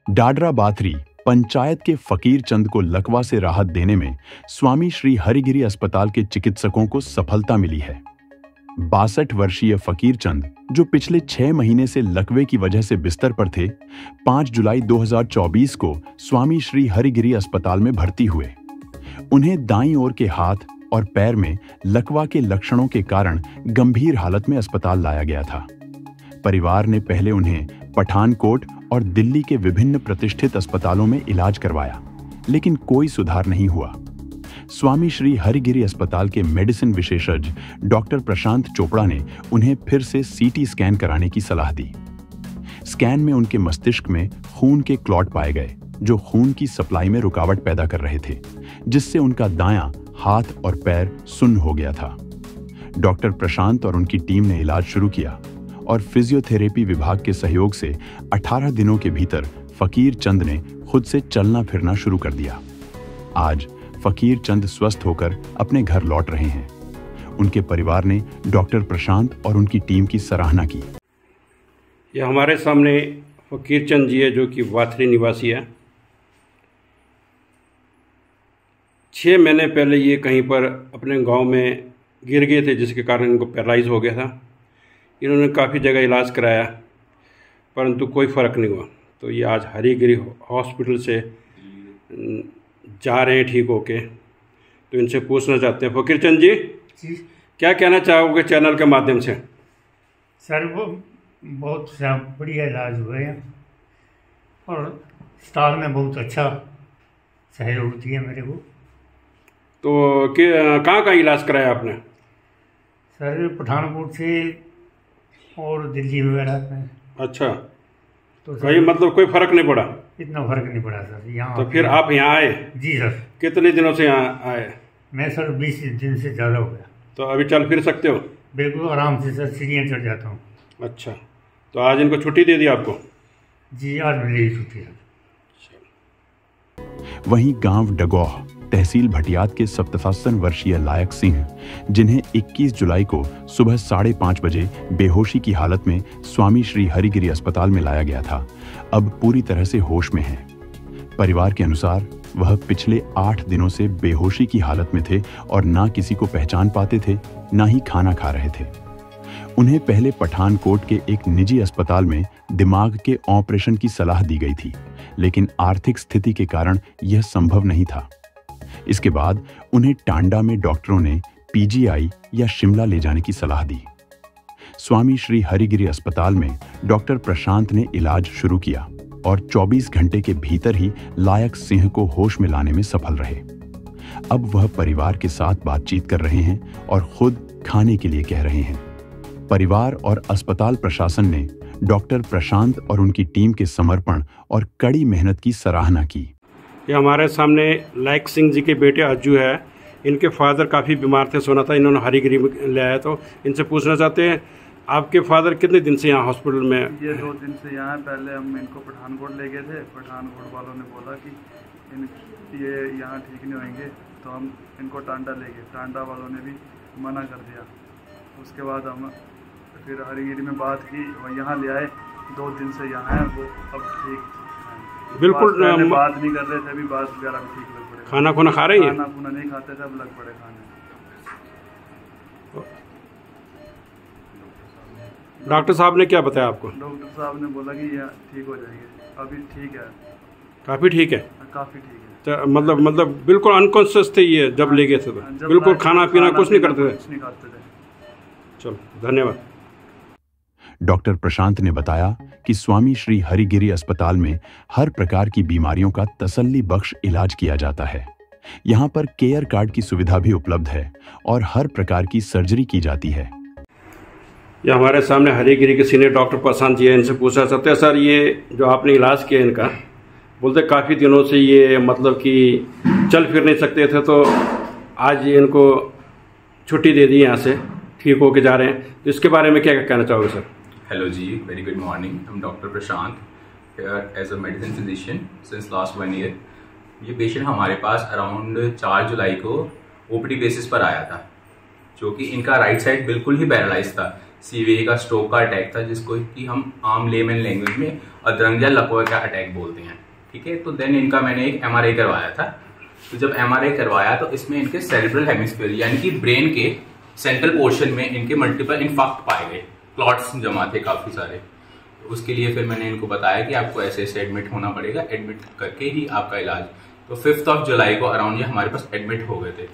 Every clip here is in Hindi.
डाडरा बाथरी पंचायत के फकीर चंद को लकवा से राहत देने में स्वामी श्री हरिगिरी अस्पताल के चिकित्सकों को सफलता मिली है। 62 वर्षीय फकीर चंद, जो पिछले 6 महीने से लकवे की वजह से बिस्तर पर थे, 5 जुलाई 2024 को स्वामी श्री हरिगिरी अस्पताल में भर्ती हुए। उन्हें दाईं ओर के हाथ और पैर में लकवा के लक्षणों के कारण गंभीर हालत में अस्पताल लाया गया था। परिवार ने पहले उन्हें पठानकोट और दिल्ली के विभिन्न प्रतिष्ठित अस्पतालों में इलाज करवाया, लेकिन कोई सुधार नहीं हुआ। स्वामी श्री हरिगिरी अस्पताल के मेडिसिन विशेषज्ञ डॉक्टर प्रशांत चोपड़ा ने उन्हें फिर से सीटी स्कैन कराने की सलाह दी। स्कैन में उनके मस्तिष्क में खून के क्लॉट पाए गए, जो खून की सप्लाई में रुकावट पैदा कर रहे थे, जिससे उनका दायां हाथ और पैर सुन्न हो गया था। डॉक्टर प्रशांत और उनकी टीम ने इलाज शुरू किया और फिजियोथेरेपी विभाग के सहयोग से 18 दिनों के भीतर फकीर चंद ने खुद से चलना फिरना शुरू कर दिया। आज फकीर चंद स्वस्थ होकर अपने घर लौट रहे हैं। उनके परिवार ने डॉक्टर प्रशांत और उनकी टीम की सराहना की। ये हमारे सामने फकीर चंद जी है, जो कि वाथरी निवासी है। 6 महीने पहले ये कहीं पर अपने गांव में गिर गए थे, जिसके कारण इनको पैरालाइज हो गया था। इन्होंने काफ़ी जगह इलाज कराया, परंतु कोई फ़र्क नहीं हुआ। तो ये आज हरिगिरी हॉस्पिटल से जा रहे हैं ठीक होके। तो इनसे पूछना चाहते हैं, फकीर चंद जी क्या कहना चाहोगे चैनल के माध्यम से? सर, वो बहुत बढ़िया इलाज हुए हैं और स्टाफ ने बहुत अच्छा सहयोग दिया मेरे को। तो कहाँ इलाज कराया आपने? सर, पठानकोट से और दिल्ली वगैरह में। अच्छा, तो कहीं मतलब कोई फ़र्क नहीं पड़ा? इतना फ़र्क नहीं पड़ा सर यहाँ। तो फिर आप यहाँ आए? जी सर। कितने दिनों से यहाँ आए? मैं सर 20 दिन से ज़्यादा हो गया। तो अभी चल फिर सकते हो? बिल्कुल आराम से सर, सीढ़ियाँ चढ़ जाता हूँ। अच्छा, तो आज इनको छुट्टी दे दी आपको? जी, आज मिलेगी छुट्टी सर। वहीं गांव डगौह तहसील भटियात के 57 वर्षीय लायक सिंह, जिन्हें 21 जुलाई को सुबह 5:30 बजे बेहोशी की हालत में स्वामी श्री हरिगिरी अस्पताल में लाया गया था, अब पूरी तरह से होश में हैं। परिवार के अनुसार वह पिछले 8 दिनों से बेहोशी की हालत में थे और ना किसी को पहचान पाते थे, ना ही खाना खा रहे थे। उन्हें पहले पठानकोट के एक निजी अस्पताल में दिमाग के ऑपरेशन की सलाह दी गई थी, लेकिन आर्थिक स्थिति के कारण यह संभव नहीं था। इसके बाद उन्हें टांडा में डॉक्टरों ने पीजीआई या शिमला ले जाने की सलाह दी। स्वामी श्री हरिगिरी अस्पताल में डॉक्टर प्रशांत ने इलाज शुरू किया और 24 घंटे के भीतर ही लायक सिंह को होश में लाने में सफल रहे। अब वह परिवार के साथ बातचीत कर रहे हैं और खुद खाने के लिए कह रहे हैं। परिवार और अस्पताल प्रशासन ने डॉक्टर प्रशांत और उनकी टीम के समर्पण और कड़ी मेहनत की सराहना की। ये हमारे सामने लायक सिंह जी के बेटे अज्जू है। इनके फादर काफ़ी बीमार थे, सुना था, इन्होंने हरिगिरी में ले आया। तो इनसे पूछना चाहते हैं, आपके फादर कितने दिन से यहाँ हॉस्पिटल में? ये 2 दिन से यहाँ। पहले हम इनको पठानकोट ले गए थे। पठानकोट वालों ने बोला कि ये यहाँ ठीक नहीं होंगे, तो हम इनको टांडा ले गए। टांडा वालों ने भी मना कर दिया। उसके बाद हम फिर हरिगिरी में बात की, वो यहाँ ले आए। 2 दिन से यहाँ है, वो अब ठीक। बिल्कुल बात नहीं कर रहे थे, अभी बात वगैरह ठीक लग पड़े। खाना खुना खा रही है? खाना खुना नहीं खाते थे, अब लग पड़े खाने। डॉक्टर साहब ने क्या बताया आपको? डॉक्टर साहब ने बोला कि यह ठीक हो जाएंगे, अभी ठीक है। काफ़ी ठीक है? काफ़ी ठीक है। तो मतलब बिल्कुल अनकॉन्शियस थे ये जब ले गए थे? तो बिल्कुल खाना पीना कुछ नहीं करते थे? कुछ नहीं खाते थे। चलो, धन्यवाद। डॉक्टर प्रशांत ने बताया कि स्वामी श्री हरिगिरी अस्पताल में हर प्रकार की बीमारियों का तसल्ली बख्श इलाज किया जाता है। यहाँ पर केयर कार्ड की सुविधा भी उपलब्ध है और हर प्रकार की सर्जरी की जाती है। ये हमारे सामने हरिगिरी के सीनियर डॉक्टर प्रशांत जी हैं। इनसे पूछना चाहते हैं, सर ये जो आपने इलाज किया इनका, बोलते काफ़ी दिनों से ये मतलब कि चल फिर नहीं सकते थे, तो आज इनको छुट्टी दे दी, यहाँ से ठीक होके जा रहे हैं। तो इसके बारे में क्या कहना चाहोगे sir? Hello ji, very good morning. I'm Dr. Prashant here as a medicine physician since last 1 year. ये पेशेंट हमारे पास अराउंड 4 जुलाई को ओपीडी बेसिस पर आया था, जो कि इनका राइट साइड बिल्कुल ही पैरालाइज था। CVA का स्ट्रोक का अटैक था, जिसको कि हम आम लेमन लैंग्वेज में अदरंग या लकवा का अटैक बोलते हैं। ठीक है, तो देन इनका मैंने एक MRI करवाया था। तो जब MRI करवाया तो इसमें इनके सेरेब्रल हेमिस्फीयर यानी कि ब्रेन के सेंट्रल पोर्शन में इनके मल्टीपल इन्फाक्ट पाए गए, क्लॉट्स जमा थे काफी सारे। तो उसके लिए फिर मैंने इनको बताया कि आपको ऐसे ऐसे एडमिट होना पड़ेगा, एडमिट करके ही आपका इलाज। तो 5 जुलाई को अराउंड ये हमारे पास एडमिट हो गए थे।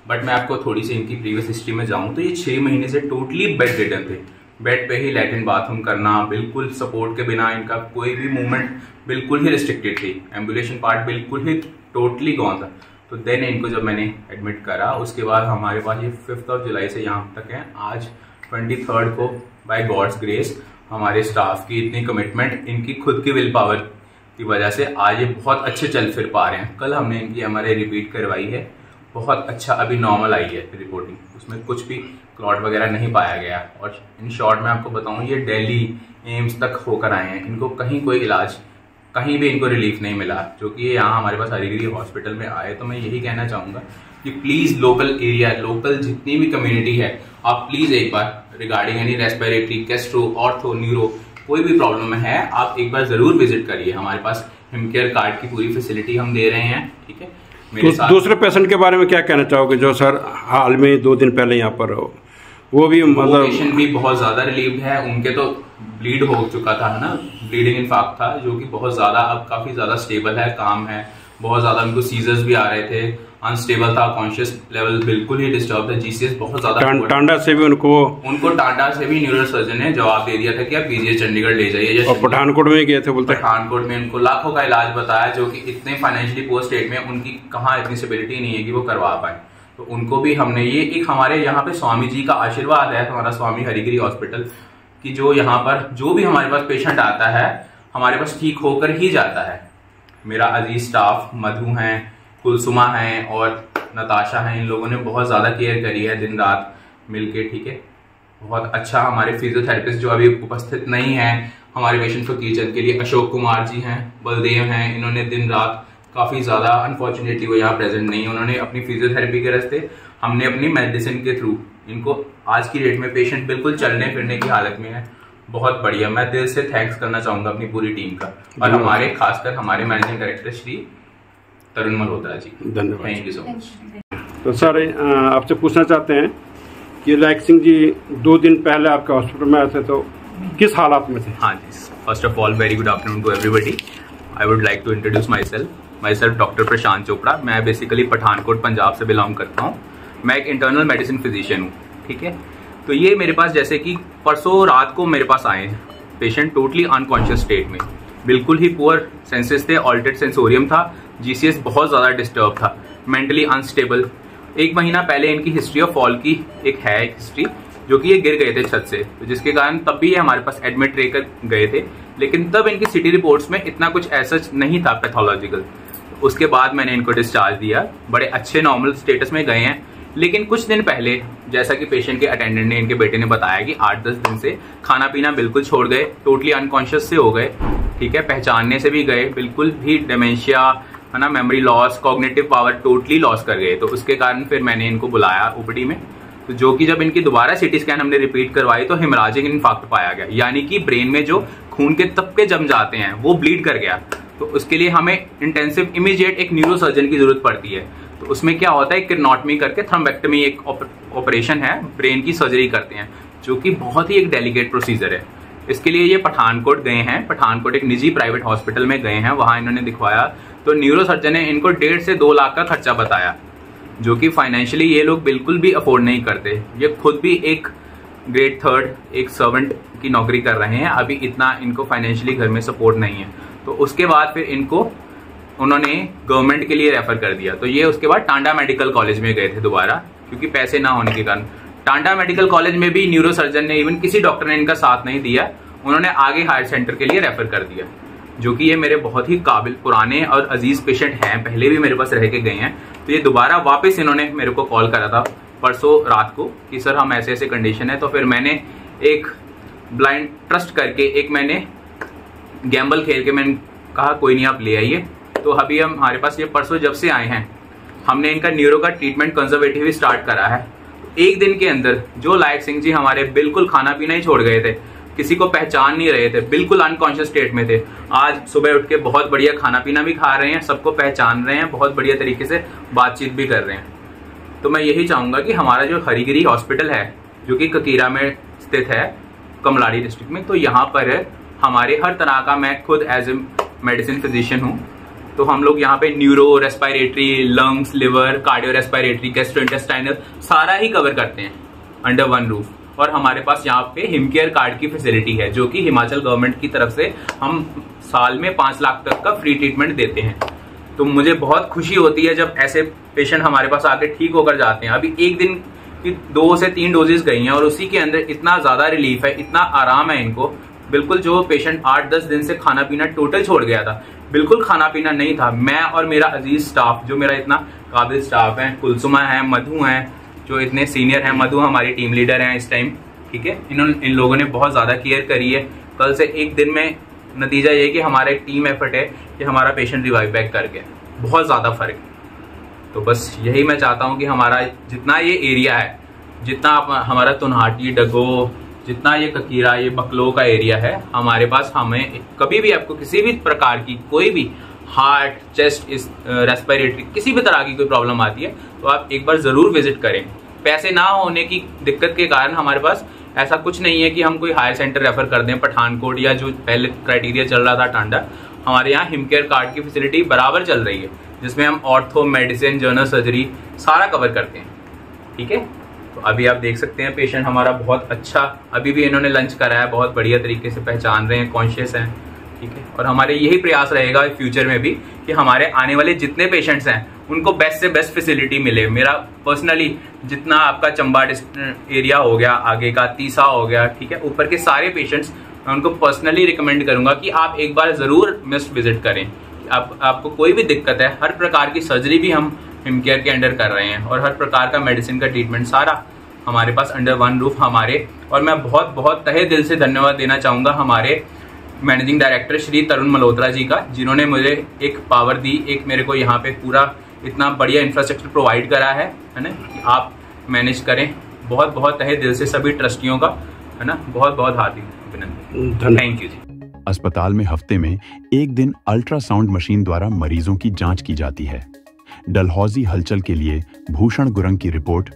बट मैं आपको थोड़ी सी इनकी प्रीवियस हिस्ट्री में जाऊं तो ये 6 महीने से टोटली बेड रिडन थे। बेड पे ही लैट्रिन बाथरूम करना, बिल्कुल सपोर्ट के बिना इनका कोई भी मूवमेंट बिल्कुल ही रिस्ट्रिक्टेड थी, एम्बुलेशन पार्ट बिल्कुल ही टोटली गॉन था। तो देन इनको जब मैंने एडमिट करा उसके बाद हमारे पास ये 5 जुलाई से यहाँ तक है। आज 23 को बाय गॉड्स ग्रेस हमारे स्टाफ की इतनी कमिटमेंट, इनकी खुद की विल पावर की वजह से आज ये बहुत अच्छे चल फिर पा रहे हैं। कल हमने इनकी MRI रिपीट करवाई है, बहुत अच्छा अभी नॉर्मल आई है रिपोर्टिंग, उसमें कुछ भी क्लॉट वगैरह नहीं पाया गया। और इन शॉर्ट में आपको बताऊं ये दिल्ली एम्स तक होकर आए हैं, इनको कहीं कोई इलाज, कहीं भी इनको रिलीफ नहीं मिला। जो कि ये यहाँ हमारे पास हरिगिरी हॉस्पिटल में आए। तो मैं यही कहना चाहूंगा कि प्लीज लोकल एरिया, लोकल जितनी भी कम्युनिटी है, आप प्लीज एक बार regarding any respiratory, gastro, ortho, neuro, कोई भी प्रॉब्लम है, आप एक बार जरूर विजिट करिए। हमारे पास हिमकेयर कार्ड की पूरी फैसिलिटी हम दे रहे हैं। ठीक है, मेरे साथ दूसरे पेशेंट के बारे में क्या कहना चाहोगे जो सर हाल में 2 दिन पहले यहाँ पर हो? वो भी मतलब पेशेंट भी बहुत ज्यादा रिलीव्ड है, उनके तो ब्लीड हो चुका था है ना, ब्लीडिंग इन्फाक्ट था, जो कि बहुत ज्यादा अब काफी ज्यादा स्टेबल है, काम है। बहुत ज्यादा उनको सीजर्स भी आ रहे थे, अनस्टेबल था, कॉन्शियस लेवल बिल्कुल ही डिस्टर्ब था, GCS बहुत ज्यादा। टांडा से भी उनको टांडा से भी न्यूरो सर्जन ने जवाब दे दिया था कि आप PGH चंडीगढ़ ले जाइए। और पठानकोट में गए थे बोलते हैं, पठानकोट में उनको लाखों का इलाज बताया, जो कि इतने फाइनेंशियली पुअर स्टेट में उनकी कहाँ इतनी स्टेबिलिटी नहीं है कि वो करवा पाए। तो उनको भी हमने ये एक हमारे यहाँ पे स्वामी जी का आशीर्वाद है, हमारा स्वामी हरिगिरी हॉस्पिटल की, जो यहाँ पर जो भी हमारे पास पेशेंट आता है हमारे पास ठीक होकर ही जाता है। मेरा अजीज स्टाफ मधु हैं, कुलसुमा हैं और नताशा हैं, इन लोगों ने बहुत ज़्यादा केयर करी है दिन रात मिलके। ठीक है, बहुत अच्छा। हमारे फिजियोथेरेपिस्ट जो अभी उपस्थित नहीं है हमारे पेशेंट फकीर चंद के लिए, अशोक कुमार जी हैं, बलदेव हैं, इन्होंने दिन रात काफ़ी ज़्यादा, अनफॉर्चुनेटली वो यहाँ प्रेजेंट नहीं है, उन्होंने अपनी फिजियोथेरेपी के रास्ते, हमने अपनी मेडिसिन के थ्रू इनको, आज की डेट में पेशेंट बिल्कुल चलने फिरने की हालत में है। बहुत बढ़िया, मैं दिल से थैंक्स करना चाहूंगा अपनी पूरी टीम का, और हमारे खासकर हमारे मैनेजिंग डायरेक्टर श्री तरुण मल्होत्रा जी, धन्यवाद, थैंक यू सो मच। तो सर आपसे पूछना चाहते हैं कि लाइक सिंह जी 2 दिन पहले आपके हॉस्पिटल में आए थे, तो किस हालात में थे? हाँ जी, first of all very good afternoon to everybody. I would like to introduce myself doctor Prashant Chopra. मैं बेसिकली पठानकोट पंजाब से बिलोंग करता हूँ। मैं एक इंटरनल मेडिसिन फिजिशियन हूँ। ठीक है, तो ये मेरे पास जैसे कि परसों रात को मेरे पास आए पेशेंट, टोटली अनकॉन्शियस स्टेट में, बिल्कुल ही पुअर सेंसेस थे, ऑल्टर्ड सेंसोरियम था, GCS बहुत ज़्यादा डिस्टर्ब था, मेंटली अनस्टेबल। 1 महीना पहले इनकी हिस्ट्री ऑफ फॉल की एक हिस्ट्री, जो कि ये गिर गए थे छत से, तो जिसके कारण तब भी ये हमारे पास एडमिट रहकर गए थे, लेकिन तब इनकी सिटी रिपोर्ट्स में इतना कुछ ऐसा नहीं था पैथोलॉजिकल। उसके बाद मैंने इनको डिस्चार्ज दिया, बड़े अच्छे नॉर्मल स्टेटस में गए हैं। लेकिन कुछ दिन पहले जैसा कि पेशेंट के अटेंडेंट ने, इनके बेटे ने बताया कि 8-10 दिन से खाना पीना बिल्कुल छोड़ गए, टोटली अनकॉन्शियस से हो गए। ठीक है, पहचानने से भी गए, बिल्कुल भी डिमेंशिया है ना, memory loss, cognitive power totally loss कर गए। तो उसके कारण फिर मैंने इनको बुलाया OPD में, तो जो कि जब इनकी दोबारा CT स्कैन हमने रिपीट करवाई तो हेमराजिक इन्फाक्ट पाया गया, यानी कि ब्रेन में जो खून के तबके जम जाते हैं वो ब्लीड कर गया। तो उसके लिए हमें इंटेंसिव इमीडिएट एक न्यूरो सर्जन की जरूरत पड़ती है। तो उसमें क्या होता है, क्रिनॉटमी करके थ्रोम्बेक्टमी एक ऑपरेशन है, ब्रेन की सर्जरी करते हैं, जो कि बहुत ही एक डेलिकेट प्रोसीजर है। इसके लिए ये पठानकोट गए हैं, पठानकोट एक निजी प्राइवेट हॉस्पिटल में गए हैं, वहां इन्होंने दिखवाया तो न्यूरो सर्जन ने इनको 1.5 से 2 लाख का खर्चा बताया, जो कि फाइनेंशियली ये लोग बिल्कुल भी अफोर्ड नहीं करते। ये खुद भी एक ग्रेड 3 एक सर्वेंट की नौकरी कर रहे हैं, अभी इतना इनको फाइनेंशियली घर में सपोर्ट नहीं है। तो उसके बाद फिर इनको उन्होंने गवर्नमेंट के लिए रेफर कर दिया। तो ये उसके बाद टांडा मेडिकल कॉलेज में गए थे दोबारा, क्योंकि पैसे ना होने के कारण। टांडा मेडिकल कॉलेज में भी न्यूरो सर्जन ने, इवन किसी डॉक्टर ने इनका साथ नहीं दिया, उन्होंने आगे हायर सेंटर के लिए रेफर कर दिया, जो कि ये मेरे बहुत ही काबिल पुराने और अजीज पेशेंट हैं, पहले भी मेरे पास रह के गए हैं। तो ये दोबारा वापस इन्होंने मेरे को कॉल करा था परसों रात को कि सर हम ऐसे ऐसे कंडीशन है। तो फिर मैंने एक ब्लाइंड ट्रस्ट करके, एक मैंने गैम्बल खेल के मैंने कहा कोई नहीं आप ले आइए। तो अभी हमारे पास ये परसों जब से आए हैं, हमने इनका न्यूरो का ट्रीटमेंट कंजर्वेटिव स्टार्ट करा है। एक दिन के अंदर जो लायक सिंह जी हमारे बिल्कुल खाना पीना ही छोड़ गए थे, किसी को पहचान नहीं रहे थे, बिल्कुल अनकॉन्शियस स्टेट में थे, आज सुबह उठ के बहुत बढ़िया खाना पीना भी खा रहे हैं, सबको पहचान रहे हैं, बहुत बढ़िया तरीके से बातचीत भी कर रहे हैं। तो मैं यही चाहूंगा कि हमारा जो हरिगिरी हॉस्पिटल है, जो कि ककीरा में स्थित है, कमलाड़ी डिस्ट्रिक्ट में, तो यहाँ पर हमारे हर तरह का, मैं खुद एज ए मेडिसिन फिजिशियन हूँ, तो हम लोग यहाँ पे neuro, respiratory, lungs, liver, cardio respiratory, gastrointestinal सारा ही कवर करते हैं अंडर वन रूफ। और हमारे पास यहाँ पे हिमकेयर कार्ड की फैसिलिटी है, जो कि हिमाचल गवर्नमेंट की तरफ से हम साल में 5 लाख तक का फ्री ट्रीटमेंट देते हैं। तो मुझे बहुत खुशी होती है जब ऐसे पेशेंट हमारे पास आके ठीक होकर जाते हैं। अभी एक दिन की 2 से 3 डोजेस गई हैं और उसी के अंदर इतना ज्यादा रिलीफ है, इतना आराम है इनको। बिल्कुल जो पेशेंट 8-10 दिन से खाना पीना टोटल छोड़ गया था, बिल्कुल खाना पीना नहीं था, मैं और मेरा अजीज स्टाफ, जो मेरा इतना काबिल स्टाफ है, कुलसुमा है, मधु है, जो इतने सीनियर हैं, मधु हमारी टीम लीडर हैं इस टाइम, ठीक है, इन लोगों ने बहुत ज्यादा केयर करी है। कल से एक दिन में नतीजा ये कि हमारा एक टीम एफर्ट है कि हमारा पेशेंट रिवाइव बैक कर गया, बहुत ज्यादा फर्क। तो बस यही मैं चाहता हूँ कि हमारा जितना ये एरिया है, जितना हमारा तुनहाटी, डगो, जितना ये ककीरा, ये बकलो का एरिया है, हमारे पास हमें कभी भी आपको किसी भी प्रकार की कोई भी हार्ट, चेस्ट, रेस्पिरेटरी, किसी भी तरह की कोई प्रॉब्लम आती है तो आप एक बार जरूर विजिट करें। पैसे ना होने की दिक्कत के कारण हमारे पास ऐसा कुछ नहीं है कि हम कोई हायर सेंटर रेफर कर दें, पठानकोट या जो पहले क्राइटेरिया चल रहा था टांडा। हमारे यहाँ हिमकेयर कार्ड की फैसिलिटी बराबर चल रही है, जिसमें हम ऑर्थो, मेडिसिन, जनरल सर्जरी सारा कवर करते हैं, ठीक है। तो अभी आप देख सकते हैं पेशेंट हमारा बहुत अच्छा, अभी भी इन्होंने लंच करा है, बहुत बढ़िया तरीके से पहचान रहे हैं, कॉन्शियस हैं, ठीक है। और हमारे यही प्रयास रहेगा फ्यूचर में भी कि हमारे आने वाले जितने पेशेंट्स हैं उनको बेस्ट से बेस्ट फैसिलिटी मिले। मेरा पर्सनली जितना आपका चंबा एरिया हो गया, आगे का तीसा हो गया, ठीक है, ऊपर के सारे पेशेंट्स मैं उनको पर्सनली रिकमेंड करूंगा कि आप एक बार जरूर मस्ट विजिट करें। आपको कोई भी दिक्कत है, हर प्रकार की सर्जरी भी हम हिमकेयर के अंडर कर रहे हैं और हर प्रकार का मेडिसिन का ट्रीटमेंट सारा हमारे पास अंडर वन रूफ हमारे। और मैं बहुत बहुत तहे दिल से धन्यवाद देना चाहूंगा हमारे मैनेजिंग डायरेक्टर श्री तरुण मल्होत्रा जी का, जिन्होंने मुझे एक पावर दी, एक मेरे को यहाँ पे पूरा इतना बढ़िया इंफ्रास्ट्रक्चर प्रोवाइड करा है ना, कि आप मैनेज करें। बहुत बहुत तहे दिल से सभी ट्रस्टियों का, है ना, बहुत बहुत हार्दिक अभिनंदन, थैंक यू जी। अस्पताल में हफ्ते में एक दिन अल्ट्रासाउंड मशीन द्वारा मरीजों की जांच की जाती है। डलहौजी हलचल के लिए भूषण गुरंग की रिपोर्ट।